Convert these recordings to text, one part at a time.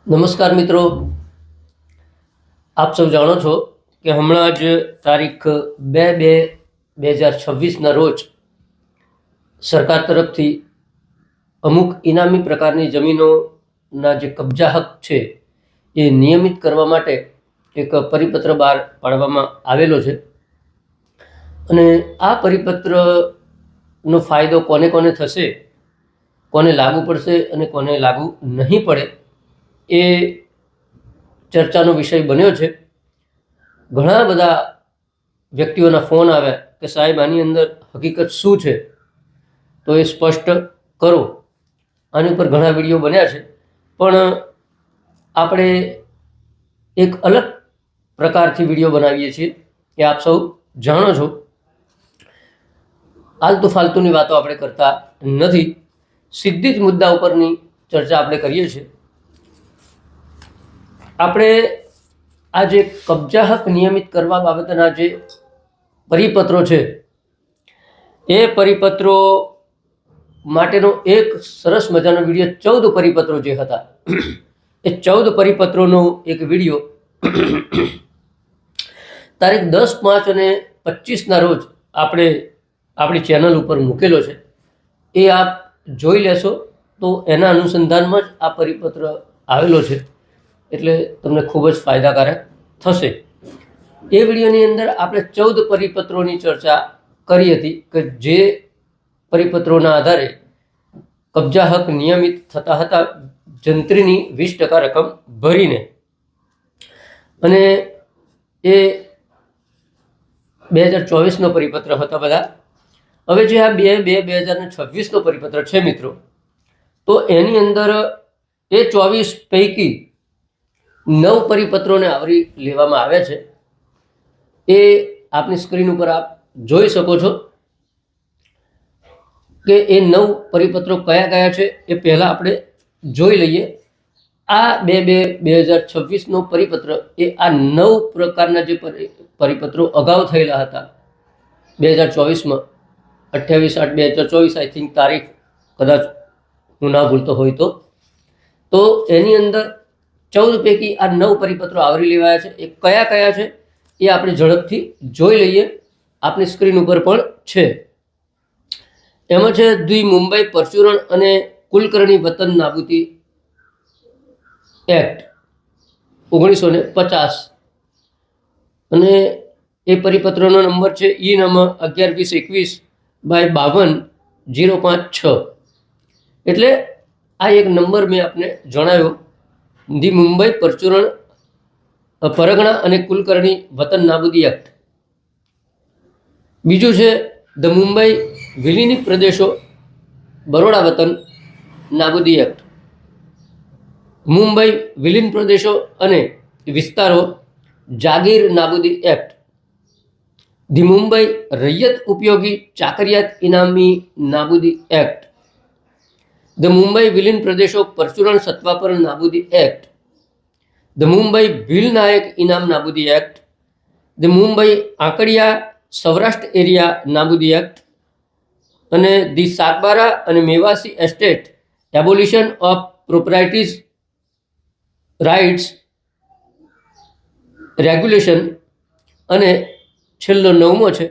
નમસ્કાર મિત્રો, આપ સૌ જાણો છો કે હમણાં જ તારીખ 2/2/2026ના રોજ સરકાર તરફથી અમુક ઇનામી પ્રકારની જમીનોના જે કબજા હક છે એ નિયમિત કરવા માટે એક પરિપત્ર બહાર પાડવામાં આવેલો છે અને આ પરિપત્રનો ફાયદો કોને કોને થશે, કોને લાગુ પડશે અને કોને લાગુ નહીં પડે એ ચર્ચાનો વિષય બન્યો છે. ઘણા બધા વ્યક્તિઓના ફોન આવ્યા કે સાહેબ આની અંદર હકીકત શું છે તો એ સ્પષ્ટ કરો. આની ઉપર ઘણા વિડીયો બન્યા છે, પણ આપણે એક અલગ પ્રકારથી વિડીયો બનાવીએ છીએ એ આપ સૌ જાણો છો. આલતુ ફાલતુની વાતો આપણે કરતા નથી, સીધી જ મુદ્દા ઉપરની ચર્ચા આપણે કરીએ છીએ. આપણે આ જે કબજા હક નિયમિત કરવા બાબતના જે પરિપત્રો છે એ પરિપત્રો માટેનો એક સરસ મજાનો વિડીયો 14 પરિપત્રો જે હતા એ 14 પરિપત્રોનો એક વિડીયો તારીખ 10/5/25ના રોજ આપણે આપણી ચેનલ ઉપર મૂકેલો છે. એ આપ જોઈ લેશો તો એના અનુસંધાનમાં જ આ પરિપત્ર આવેલો છે, એટલે તમને ખૂબ જ ફાયદાકારક થશે. એ વિડીયોની અંદર આપણે 14 પરિપત્રોની ચર્ચા કરી હતી કે જે પરિપત્રોના આધારે કબજા હક નિયમિત થતા હતા જંત્રીની 20% રકમ ભરીને, અને એ 2024નો પરિપત્ર હતા બધા. હવે જે આ 2/2/2026નો પરિપત્ર છે મિત્રો, તો એની અંદર એ 24 પૈકી 9 પરિપત્રોને આવરી લેવામાં આવ્યા છે. એ આપની સ્ક્રીન ઉપર આપ જોઈ શકો છો કે એ 9 પરિપત્રો કયા કયા છે એ પહેલાં આપણે જોઈ લઈએ. આ 2/2/2026નો પરિપત્ર એ આ 9 પ્રકારના જે પરિપત્રો અગાઉ થયેલા હતા 2024માં 28/8/2024 આઈ થિંક તારીખ કદાચ હું ના ભૂલતો હોય તો એની અંદર 14 પૈકી આ 9 પરિપત્રો આવરી લેવાયા છે. એ કયા કયા છે એ આપણે ઝડપથી જોઈ લઈએ. આપણી સ્ક્રીન ઉપર પણ છે. એમાં છે ધી મુંબઈ પરચુરણ અને કુલકર્ણી વતન નાબૂદી એક્ટ 1950, અને એ પરિપત્રનો નંબર છે ઈ નંબર 11-20-21/52-056. એટલે આ એક નંબર મેં આપને જણાવ્યો, ધી મુંબઈ પરચુરણ પરગણા અને કુલકર્ણી વતન નાબૂદી એક્ટ. બીજું છે ધ મુંબઈ વિલીની પ્રદેશો બરોડા વતન નાબૂદી એક્ટ, મુંબઈ વિલીન પ્રદેશો અને વિસ્તારો જાગીર નાબૂદી એક્ટ, ધી મુંબઈ રૈયત ઉપયોગી ચાકરિયાત ઇનામી નાબૂદી એક્ટ, ધ મુંબઈ વિલીન પ્રદેશો પરચુરણ સત્વાપર નાબૂદી એક્ટ, ધ મુંબઈ ભીલ નાયક ઇનામ નાબૂદી act, the Mumbai Ankadia Saurashtra area નાબૂદી એક્ટ, અને ધી સાગબારા અને Mewasi estate abolition of proprietaries rights regulation, અને છેલ્લો 9મો છે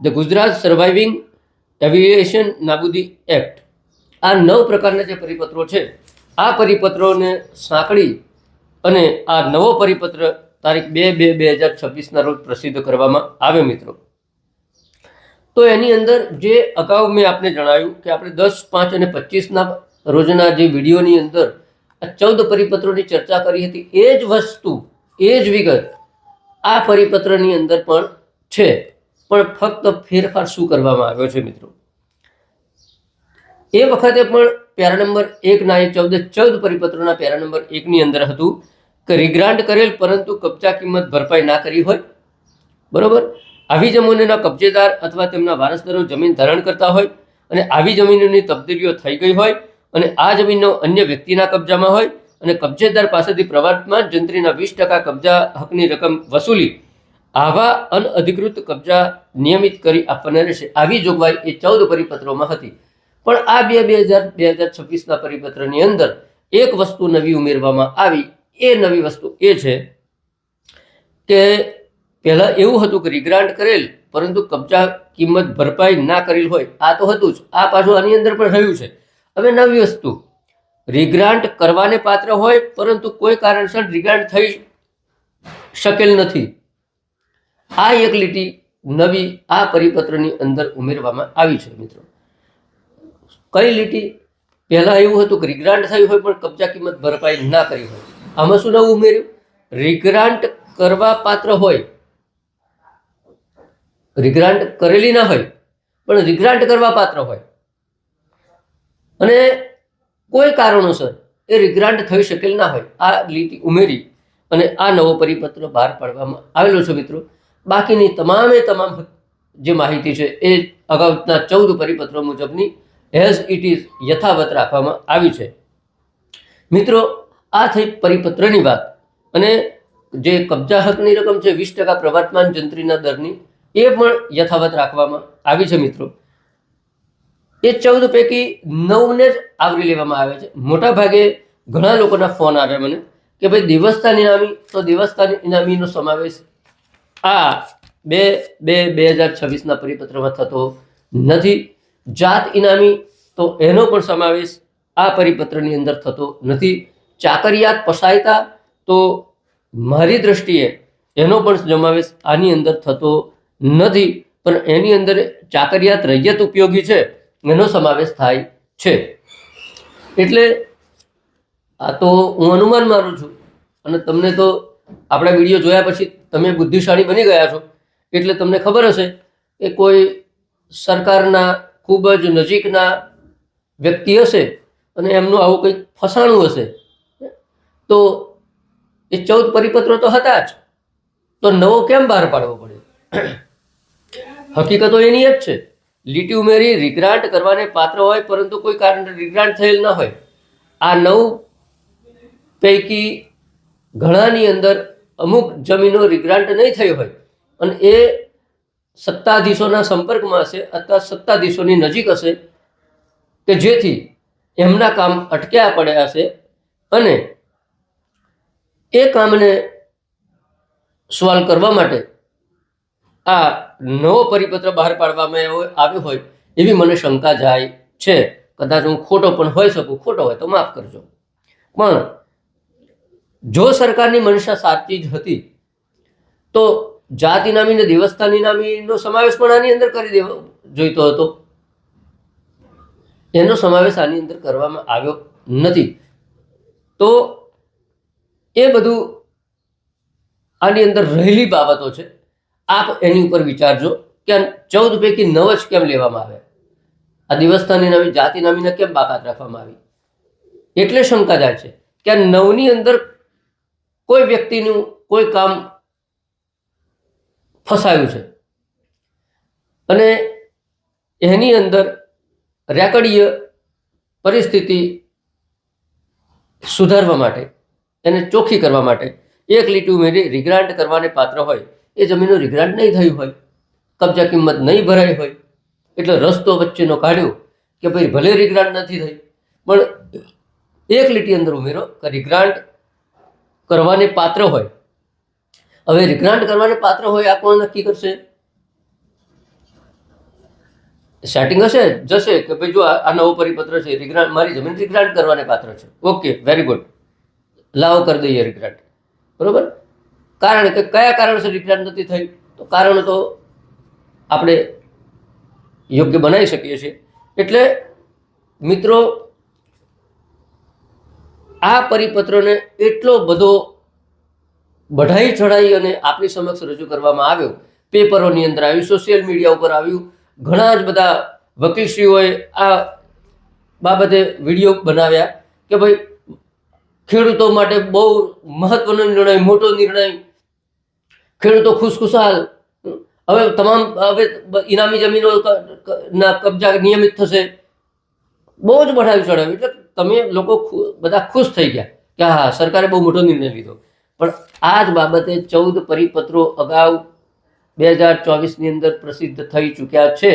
ધ ગુજરાત સર્વાઇવિંગ એવિએશન નાબૂદી એક્ટ. આ 9 પ્રકારના જે પરિપત્રો છે, આ પરિપત્રોને સાંકળી અને આ નવો પરિપત્ર તારીખ 2/2/2026ના રોજ પ્રસિદ્ધ કરવામાં આવે મિત્રો. તો એની અંદર જે અગાઉ મેં આપને જણાવ્યું કે આપણે 10/5/25ના રોજના જે વિડીયોની અંદર આ 14 પરિપત્રોની ચર્ચા કરી હતી, એ જ વસ્તુ, એ જ વિગત આ પરિપત્રની અંદર પણ છે, પણ ફક્ત ફેરફાર શું કરવામાં આવ્યો છે મિત્રો. એ વખતે પણ પેરા નંબર 1ના એ 14 પરિપત્રોના પેરા નંબર 1ની અંદર હતું કે રિગ્રાન્ટ કરેલ પરંતુ કબજા કિંમત ભરપાઈ ના કરી હોય, બરોબર, આવી જમીનોના કબજેદાર અથવા તેમના વારસદારો જમીન ધારણ કરતા હોય અને આવી જમીનોની તબદીલીઓ થઈ ગઈ હોય અને આ જમીનનો અન્ય વ્યક્તિના કબજામાં હોય અને કબજેદાર પાસેથી પ્રવર્તમાન જંત્રીના 20% કબજા હકની રકમ વસૂલી આવા અનઅધિકૃત કબજા નિયમિત કરી આપવાના રહેશે. આવી જોગવાઈ એ 14 પરિપત્રોમાં હતી. પણ આ 2/2026ના પરિપત્રની અંદર એક વસ્તુ નવી ઉમેરવામાં આવી, એ નવી વસ્તુ એ છે કે પહેલાં એવું હતું કે રિગ્રાન્ટ કરેલ પરંતુ કબજા કિંમત ભરપાઈ ના કરેલ હોય, આ તો હતું જ, આ પાછું આની અંદર પણ રહ્યું છે. હવે નવી વસ્તુ, રિગ્રાન્ટ કરવાને પાત્ર હોય પરંતુ કોઈ કારણસર રિગ્રાન્ટ થઈ શકેલ નથી. આ એક લીટી નવી આ પરિપત્રની અંદર ઉમેરવામાં આવી છે મિત્રો. કઈ લીટી? પહેલા એવું હતું કે રિગ્રાન્ટ થયું હોય પણ કબજા કિંમત ભરપાઈ ના કરી હોય. આમાં શું નવું ઉમેર્યું? રિગ્રાન્ટ કરવા પાત્ર હોય, રિગ્રાન્ટ કરેલી ના હોય પણ રિગ્રાન્ટ કરવા પાત્ર હોય અને કોઈ કારણોસર એ રિગ્રાન્ટ થઈ શકેલ ના હોય, આ લીટી ઉમેરી અને આ નવો પરિપત્ર બહાર પાડવામાં આવેલો છે મિત્રો. બાકીની તમામે તમામ જે માહિતી છે એ અગાઉના 14 પરિપત્રો મુજબની એઝ ઇટ ઇઝ યથાવત રાખવામાં આવી છે મિત્રો. આ થઈ પરિપત્રની વાત. અને જે કબજા હકની રકમ છે 20% પ્રવર્તમાન જંત્રીના દરની, એ પણ યથાવત રાખવામાં આવી છે મિત્રો. એ 14 પૈકી 9ને જ આવરી લેવામાં આવે છે. મોટા ભાગે ઘણા લોકોના ફોન આવ્યા મને કે ભાઈ દેવસ્થાન ઇનામી, તો દેવસ્થાન ઇનામીનો સમાવેશ આ 2/2/2026ના પરિપત્રમાં થતો નથી. જાત ઇનામી, તો એનો પણ સમાવેશ આ પરિપત્રની અંદર થતો નથી. ચાકરિયાત પસાયતા, તો મારી દ્રષ્ટિએ એનો પણ સમાવેશ આની અંદર થતો નથી, પણ એની અંદર ચાકરિયાત રૈયત ઉપયોગી છે એનો સમાવેશ થાય છે. એટલે આ તો હું અનુમાન માનું છું, અને તમને તો આપણા વિડીયો જોયા પછી તમે બુદ્ધિશાળી બની ગયા છો, એટલે તમને ખબર હશે કે કોઈ સરકારના ખૂબ જ નજીકના વ્યક્તિ હશે અને એમનું આવું કંઈક ફસાણું હશે, તો એ 14 પરિપત્રો તો હતા જ, તો નવો કેમ બહાર પાડવો પડે? હકીકતો એની જ છે. લીટી ઉમેરી, રિગ્રાન્ટ કરવાને પાત્ર હોય પરંતુ કોઈ કારણ રિગ્રાન્ટ થયેલ ના હોય. આ 9 પૈકી ઘણાની અંદર અમુક જમીનો રિગ્રાન્ટ નહીં થઈ હોય અને એ સત્તાધીશોના સંપર્કમાં હશે અથવા સત્તાધીશોની નજીક હશે કે જેથી એમના કામ અટક્યા પડ્યા હશે, અને એ કામને સોલ્વ કરવા માટે આ નવો પરિપત્ર બહાર પાડવામાં આવ્યો હોય એવી મને શંકા જાય છે. કદાચ હું ખોટો પણ હોઈ શકું, ખોટો હોય તો માફ કરજો. પણ જો સરકારની મનસા સાચી જ હતી તો જાત ઇનામી ને દેવસ્થાન ઇનામીનો સમાવેશ પણ આની અંદર કરી દેવો જોઈતો હતો. એનો સમાવેશ આની અંદર કરવામાં આવ્યો નથી. તો એ બધું આની અંદર રહેલી બાબતો છે. આપ એની ઉપર વિચારજો કે 14 પૈકી 9 જ કેમ લેવામાં આવે, આ દેવસ્થાન ઇનામી, જાત ઇનામીને કેમ બાકાત રાખવામાં આવી. એટલે શંકા જાય છે કે આ 9ની અંદર કોઈ વ્યક્તિનું કોઈ કામ ફસાયું છે અને એની અંદર રેકર્ડીય પરિસ્થિતિ સુધારવા માટે, એને ચોખ્ખી કરવા માટે એક લીટી ઉમેરી, રિગ્રાન્ટ કરવાને પાત્ર હોય એ જમીનો રિગ્રાન્ટ નહીં થયું હોય, કબજા કિંમત નહીં ભરાઈ હોય, એટલે રસ્તો વચ્ચેનો કાઢ્યો કે ભાઈ ભલે રિગ્રાન્ટ નથી થઈ પણ એક લીટી અંદર ઉમેરો કે રિગ્રાન્ટ કરવાને પાત્ર હોય. હવે રિગ્રાન્ટ કરવાને પાત્ર હોય આ કોણ નક્કી કરશે? સેટિંગ હશે, જશે કે ભાઈ જો આ નવો પરિપત્ર છે, રિગ્રાન્ટ, મારી જમીન રિગ્રાન્ટ કરવાને પાત્ર છે, ઓકે વેરી ગુડ, લાવો કરી દઈએ રિગ્રાન્ટ, બરોબર. કારણ કે કયા કારણસર રિગ્રાન્ટ નથી થઈ, તો કારણ તો આપણે યોગ્ય બનાવી શકીએ છીએ. એટલે મિત્રો આ પરિપત્રને એટલો બધો બઢાઈ ચઢાઈ અને આપણી સમક્ષ રજૂ કરવામાં આવ્યો, પેપરોની અંદર આવ્યું, સોશિયલ મીડિયા ઉપર આવ્યું, ઘણા જ બધા વકીલશ્રીઓએ આ બાબતે વિડીયો બનાવ્યા કે ભાઈ ખેડૂતો માટે બહુ મહત્વનો નિર્ણય, મોટો નિર્ણય, ખેડૂતો ખુશખુશાલ, હવે તમામ હવે ઇનામી જમીનો ના કબજા નિયમિત થશે, બહુ જ બઢાવી ચડાવ્યું. એટલે તમે લોકો બધા ખુશ થઈ ગયા કે હા સરકારે બહુ મોટો નિર્ણય લીધો. પણ આ જ બાબતે 14 પરિપત્રો અગાઉ 2024ની અંદર પ્રસિદ્ધ થઈ ચૂક્યા છે,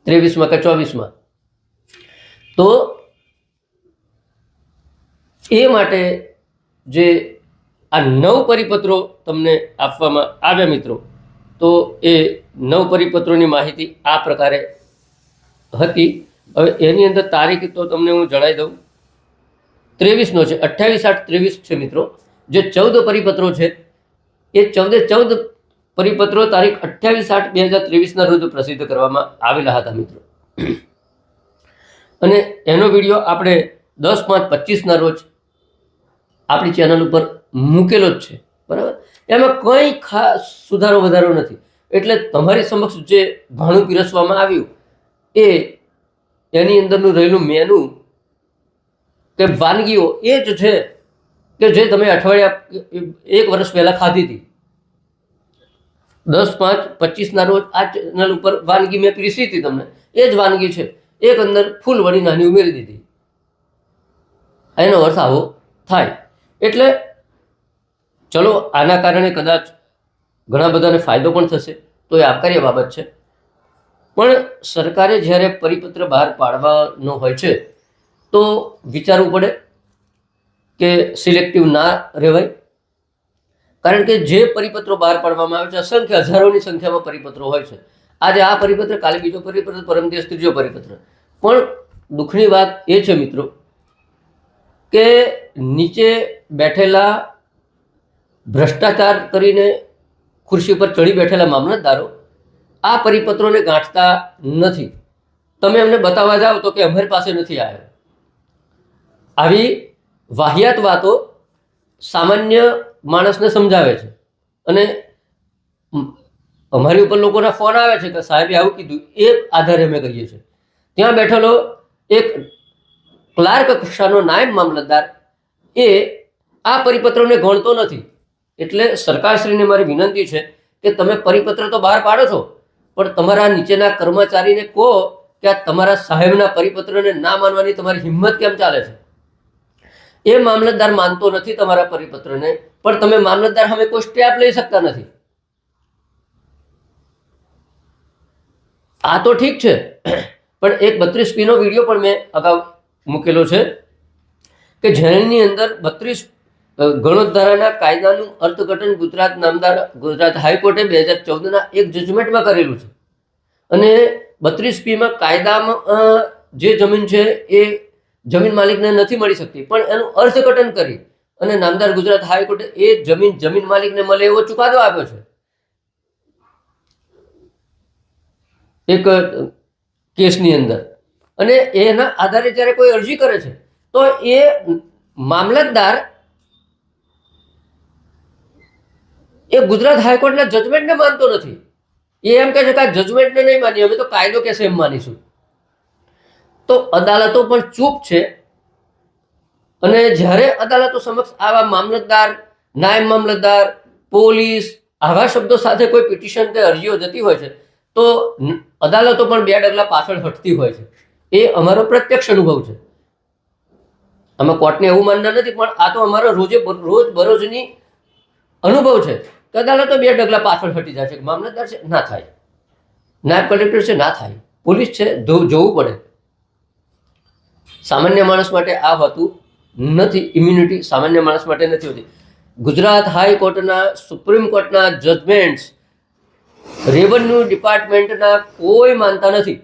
23માં કે 24માં. તો એ માટે જે આ 9 પરિપત્રો તમને આપવામાં આવ્યા મિત્રો, તો એ 9 પરિપત્રોની માહિતી આ પ્રકારે હતી. હવે એની અંદર તારીખ તો તમને હું જણાવી દઉં, 23નો છે, 28/8/23 છે મિત્રો. જે 14 પરિપત્રો છે એ 14 પરિપત્રો તારીખ 28/8/2023ના રોજ પ્રસિદ્ધ કરવામાં આવેલા હતા મિત્રો. અને એનો વિડીયો આપણે 10/5/25ના રોજ આપણી ચેનલ ઉપર મૂકેલો જ છે, બરાબર. એમાં કંઈ ખાસ સુધારો વધારો નથી. એટલે તમારી સમક્ષ જે ભાણું પીરસવામાં આવ્યું એ એની અંદરનું રહેલું મેનુ કે વાનગીઓ એ જ છે કે જે તમે એક વર્ષ પહેલાં ખાધી હતી. 10/5/25ના રોજ આ ચેનલ ઉપર વાનગી મેં પીરસી હતી તમને, એ જ વાનગી છે. એક અંદર ફૂલ વળી નાની ઉમેરી દીધી. એનો અર્થ આવો થાય. એટલે ચલો, આના કારણે કદાચ ઘણા બધાને ફાયદો પણ થશે, તો એ આવકાર્ય બાબત છે. પણ સરકારે જ્યારે પરિપત્ર બહાર પાડવાનો હોય છે તો વિચારવું પડે કે સિલેક્ટિવ ના રહેવાય. કારણ કે જે પરિપત્રો બહાર પાડવામાં આવે છે, અસંખ્ય હજારોની સંખ્યામાં પરિપત્રો હોય છે. આજે આ પરિપત્ર, કાલે બીજો પરિપત્ર, પરમ દિવસ ત્રીજો પરિપત્ર. પણ દુઃખની વાત એ છે મિત્રો કે નીચે બેઠેલા ભ્રષ્ટાચાર કરીને ખુરશી પર ચડી બેઠેલા મામલતદારો આ પરિપત્રોને ગાંઠતા નથી. તમે એમને બતાવવા જાઓ તો કે અમારી પાસે નથી આવ્યો. આવી વાહિયાત વાતો સામાન્ય માણસને સમજાવે છે. અને અમારી ઉપર લોકોના ફોન આવે છે કે સાહેબે આવું કીધું, એ આધારે અમે કહીએ છીએ. ત્યાં બેઠેલો એક ક્લાર્ક કક્ષાનો નાયબ મામલતદાર એ આ પરિપત્રોને ગણતો નથી. એટલે સરકારશ્રીને મારી વિનંતી છે કે તમે પરિપત્ર તો બહાર પાડો છો, પણ તમારા નીચેના કર્મચારીને કહો કે આ તમારા સાહેબના પરિપત્રને ના માનવાની તમારી હિંમત કેમ ચાલે છે. એ મામલતદાર માનતો નથી તમારા પરિપત્રને, પણ તમે મામલતદાર સામે કોઈ સ્ટેપ લઈ શકતા નથી. આ તો ઠીક છે, પણ એક 32P નો વિડીયો પણ મેં અગાઉ મૂકેલો છે કે જેની અંદર 32 ગણોદ્ધારાના કાયદાનું અર્થઘટન ગુજરાત હાઈકોર્ટે 2014ના એક જજમેન્ટમાં કરેલું છે. અને 32P કાયદામાં જે જમીન છે એ જમીન માલિકને નથી મળી શકતી, પણ એનું અર્થઘટન કરી અને નામદાર ગુજરાત હાઈકોર્ટે એ જમીન માલિકને મળે એવો ચુકાદો આપ્યો છે એક કેસની અંદર. અને એના આધારે જ્યારે કોઈ અરજી કરે છે તો એ મામલતદાર એ ગુજરાત હાઈકોર્ટના જજમેન્ટને માનતો નથી. એ એમ કહે છે કે આ જજમેન્ટને નહીં માની, અમે તો કાયદો કહેશે એમ માનીશું. તો અદાલતો પણ ચૂપ છે. અને જ્યારે અદાલતો સમક્ષ આવા મામલતદાર, નાયબ મામલતદાર, પોલીસ આવા શબ્દો સાથે કોઈ પિટિશન કે અરજીઓ જતી હોય છે તો અદાલતો પણ 2 ડગલા પાછળ હટતી હોય છે. એ અમારો પ્રત્યક્ષ અનુભવ છે. અમે કોર્ટને એવું માનતા નથી, પણ આ તો અમારો રોજ બરોજની અનુભવ છે કે અદાલતો 2 ડગલા પાછળ હટી જાય છે. મામલતદાર છે, ના થાય. નાયબ કલેક્ટર છે, ના થાય. પોલીસ છે, જોવું પડે. સામાન્ય માણસ માટે આ હોતું નથી. ઇમ્યુનિટી સામાન્ય માણસ માટે નથી હોતી. ગુજરાત હાઈકોર્ટના, સુપ્રીમ કોર્ટના જજમેન્ટ્સ રેવન્યુ ડિપાર્ટમેન્ટના કોઈ માનતા નથી.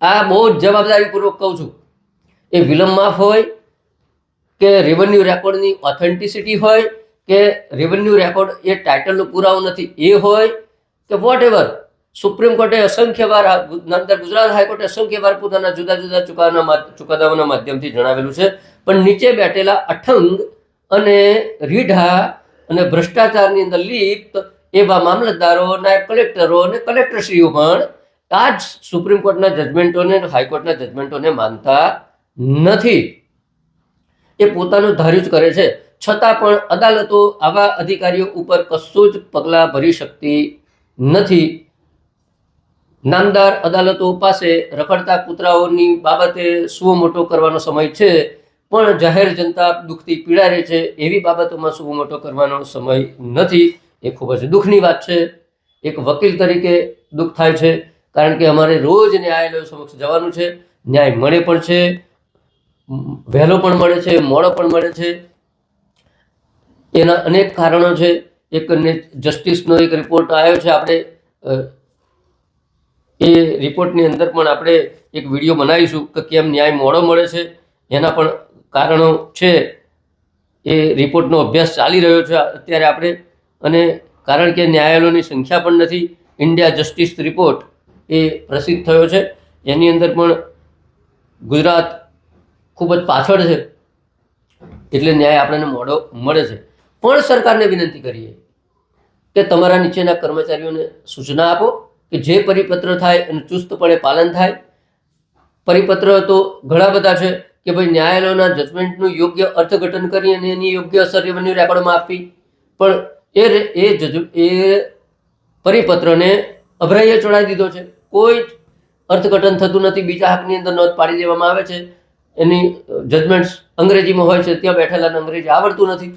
આ બહુ જ જવાબદારીપૂર્વક કહું છું. એ વિલંબ માફ હોય કે રેવન્યુ રેકોર્ડની ઓથેન્ટિસિટી હોય કે રેવન્યુ રેકોર્ડ એ ટાઇટલનો પુરાવો નથી એ હોય કે વોટ એવર, સુપ્રીમ કોર્ટે અસંખ્ય વાર, નામદાર ગુજરાત હાઈકોર્ટે અસંખ્ય વાર પોતાના જુદા જુદા ચુકાદાઓના માધ્યમથી જણાવેલું છે. પણ નીચે બેઠેલા અઠંગ અને રીઢા અને ભ્રષ્ટાચારની અંદર લિપ્ત એવા મામલતદારો, નાયબ કલેક્ટરો અને કલેક્ટરશ્રીઓ પણ આ જ સુપ્રીમ કોર્ટના જજમેન્ટોને, હાઈકોર્ટના જજમેન્ટોને માનતા નથી. એ પોતાનું ધાર્યું જ કરે છે. છતાં પણ અદાલતો આવા અધિકારીઓ ઉપર કશું જ પગલાં ભરી શકતી નથી. નામદાર અદાલતો પાસે રખડતા કૂતરાઓની બાબતે સુઓ મોટો કરવાનો સમય છે, પણ જાહેર જનતા દુઃખથી પીડા રહે છે એવી બાબતોમાં સુઓ મોટો કરવાનો સમય નથી. એ ખૂબ જ દુઃખની વાત છે. એક વકીલ તરીકે દુઃખ થાય છે, કારણ કે અમારે રોજ ન્યાયાલયો સમક્ષ જવાનું છે. ન્યાય મળે પણ છે, વહેલો પણ મળે છે, મોડો પણ મળે છે. એના અનેક કારણો છે. એક જસ્ટિસનો એક રિપોર્ટ આવ્યો છે, આપણે એ રિપોર્ટની અંદર પણ આપણે એક વિડીયો બનાવીશું કે કેમ ન્યાય મોડો મળે છે, એના પણ કારણો છે. એ રિપોર્ટનો અભ્યાસ ચાલી રહ્યો છે અત્યારે આપણે, અને કારણ કે ન્યાયાલયોની સંખ્યા પણ નથી. ઇન્ડિયા જસ્ટિસ રિપોર્ટ એ પ્રસિદ્ધ થયો છે, એની અંદર પણ ગુજરાત ખૂબ જ પાછળ છે, એટલે ન્યાય આપણને મોડો મળે છે. પણ સરકારને વિનંતી કરીએ કે તમારા નીચેના કર્મચારીઓને સૂચના આપો કે જે પરિપત્ર થાય એનું ચુસ્તપણે પાલન થાય. પરિપત્ર તો ઘણા બધા છે કે ભાઈ ન્યાયાલયોના જજમેન્ટનું યોગ્ય અર્થઘટન કરી અને એની યોગ્ય અસર રેવન્યુ રેકોર્ડમાં આપવી, પણ એ પરિપત્રને અભરાઈએ ચડાવી દીધો છે. કોઈ જ અર્થઘટન થતું નથી. બીજા હકની અંદર નોંધ પાડી દેવામાં આવે છે. એની જજમેન્ટ્સ અંગ્રેજીમાં હોય છે, ત્યાં બેઠેલાને અંગ્રેજી આવડતું નથી.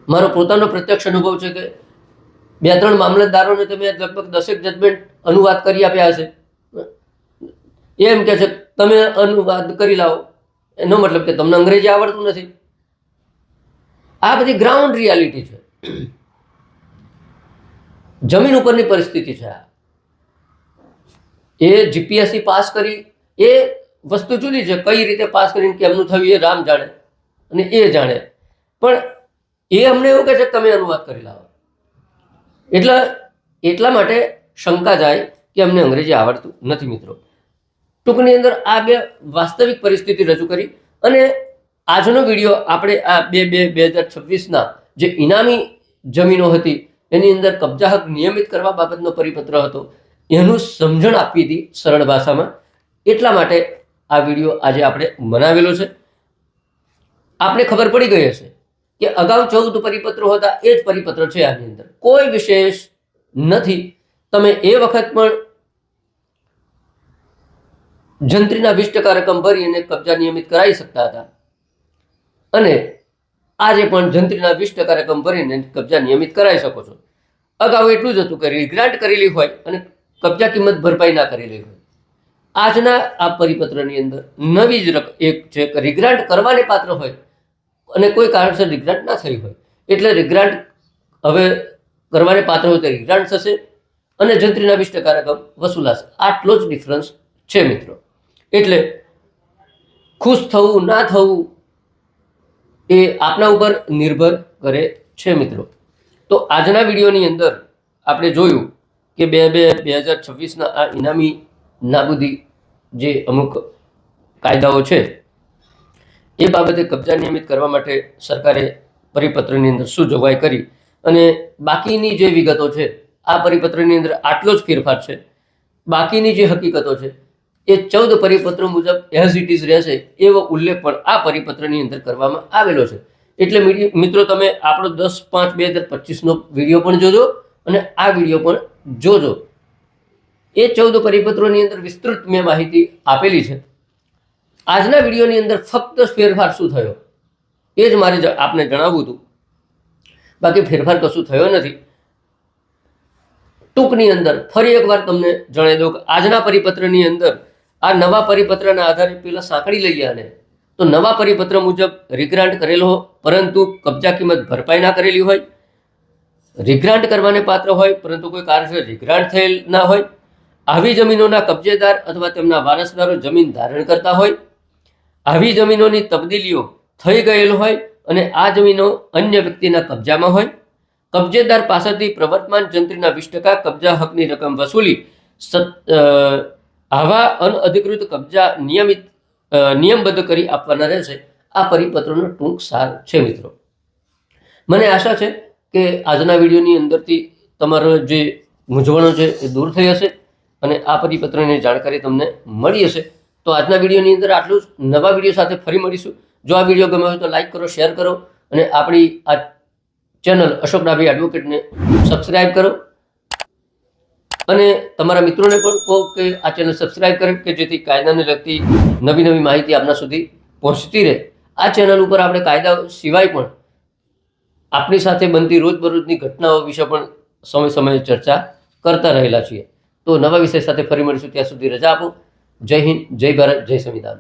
મારો પોતાનો પ્રત્યક્ષ અનુભવ છે કે 2-3 મામલતદારોને તમે લગભગ 10 જજમેન્ટ અનુવાદ કરી આપ્યા હશે. એમ કે છે તમે અનુવાદ કરી લાવો, એનો મતલબ કે તમને અંગ્રેજી આવડતું નથી. આ બધી ગ્રાઉન્ડ રિયાલિટી છે, જમીન ઉપરની પરિસ્થિતિ છે. એ જીપીએસસી પાસ કરી એ વસ્તુ જુદી છે, કઈ રીતે પાસ કરીને કેમનું થયું એ રામ જાણે અને એ જાણે, પણ એ અમને એવું કહે છે કે તમે અનુવાદ કરી લાવો. એટલા માટે શંકા જાય કે અમને અંગ્રેજી આવડતું નથી. મિત્રો, ટૂંકની અંદર આ બે વાસ્તવિક પરિસ્થિતિ રજૂ કરી અને આજનો વિડીયો આપણે આ 2026ના જે ઇનામી જમીનો હતી એની અંદર કબજા હક નિયમિત કરવા બાબતનો પરિપત્ર હતો એનું સમજણ આપી હતી સરળ ભાષામાં. એટલા માટે આ વિડીયો આજે આપણે બનાવેલો છે. આપણે ખબર પડી ગઈ હશે કે અગાઉ 14 પરિપત્રો હતા, એ જ પરિપત્ર છે. આની અંદર કોઈ વિશેષ નથી. તમે એ વખત પણ જંત્રીના 20% રકમ ભરી અને કબજા નિયમિત કરાવી શકતા હતા, અને આજે પણ જંત્રીના 20% રકમ ભરીને કબજા નિયમિત કરાવી શકો છો. અગાઉ એટલું જ હતું કે રિગ્રાન્ટ કરેલી હોય અને કબજા કિંમત ભરપાઈ ના કરેલી હોય. આજના આ પરિપત્રની અંદર નવી જ એક છે કે રિગ્રાન્ટ કરવાને પાત્ર હોય અને કોઈ કારણસર રિગ્રાન્ટ ના થઈ હોય, એટલે રિગ્રાન્ટ હવે કરવાને પાત્ર હોય તો રિગ્રાન્ટ થશે અને જંત્રીના 20% રકમ વસૂલાશે. આટલો જ ડિફરન્સ છે મિત્રો. એટલે ખુશ થવું ના થવું એ આપના ઉપર નિર્ભર કરે છે મિત્રો. તો આજના વિડીયોની અંદર આપણે જોયું કે 2026ના આ ઇનામી નાબૂદી જે અમુક કાયદાઓ છે એ બાબતે કબજા નિયમિત કરવા માટે સરકારે પરિપત્રની અંદર શું જોગવાઈ કરી, અને બાકીની જે વિગતો છે આ પરિપત્રની અંદર આટલો જ ફેરફાર છે. બાકીની જે હકીકતો છે એ 14 પરિપત્રો મુજબ એઝ ઇટ ઇઝ રહેશે એવો ઉલ્લેખ પણ આ પરિપત્રની અંદર કરવામાં આવેલો છે. એટલે મિત્રો, તમે આપણો 10/5/2025નો વિડીયો પણ જોજો અને આ વિડીયો પણ જોજો. એ 14 પરિપત્રોની અંદર વિસ્તૃત મેં માહિતી આપેલી છે. આજના વિડીયોની અંદર ફક્ત ફેરફાર શું થયો એ જ મારે આપને જણાવવું હતું, બાકી ફેરફાર કશું થયો નથી. ટૂંકની અંદર ફરી એકવાર તમને જણાવી દઉં કે આજના પરિપત્રની અંદર આ નવા પરિપત્રના આધારે પેલા સાંકળી લઈએ આને, તો નવા પરિપત્ર મુજબ રિગ્રાન્ટ કરેલો પરંતુ કબજા કિંમત ભરપાઈ ના કરેલી હોય, રિગ્રાન્ટ કરવાને પાત્ર હોય પરંતુ કોઈ કારણસર રિગ્રાન્ટ થયેલ ના હોય, આવી જમીનોના કબજેદાર અથવા તેમના વારસદારો જમીન ધારણ કરતા હોય, આવી જમીનોની તબદીલીઓ થઈ ગયેલ હોય અને આ જમીનો અન્ય વ્યક્તિના કબજામાં હોય, કબજેદાર પાસેથી પ્રવર્તમાન જંત્રીના 20% કબજા હકની રકમ વસૂલી આવા અનઅધિકૃત કબજા નિયમબદ્ધ કરી આપવાના રહેશે. આ પરિપત્રનો ટૂંક સાર છે મિત્રો. મને આશા છે કે આજના વિડીયોની અંદરથી તમારો જે મૂંઝવણો છે એ દૂર થઈ હશે અને આ પરિપત્રની જાણકારી તમને મળી હશે. તો આજના વિડીયોની અંદર આટલું જ. નવા વિડીયો સાથે ફરી મળીશું. જો આ વિડીયો ગમ્યો હોય તો લાઈક કરો, શેર કરો અને આપણી આ ચેનલ અશોક ડાભી એડવોકેટને સબસ્ક્રાઈબ કરો અને તમારા મિત્રોને પણ કહો કે આ ચેનલ સબસ્ક્રાઈબ કરે કે જેથી કાયદાને લગતી નવી માહિતી આપના સુધી પહોંચતી રહે. આ ચેનલ ઉપર આપણે કાયદા સિવાય પણ આપણી સાથે બનતી રોજબરોજની ઘટનાઓ વિશે પણ સમયે ચર્ચા કરતા રહેલા છીએ. તો નવા વિષય સાથે ફરી મળીશું. ત્યાં સુધી રજા આપો. જય હિન્દ, જય ભારત, જય સંવિધાન.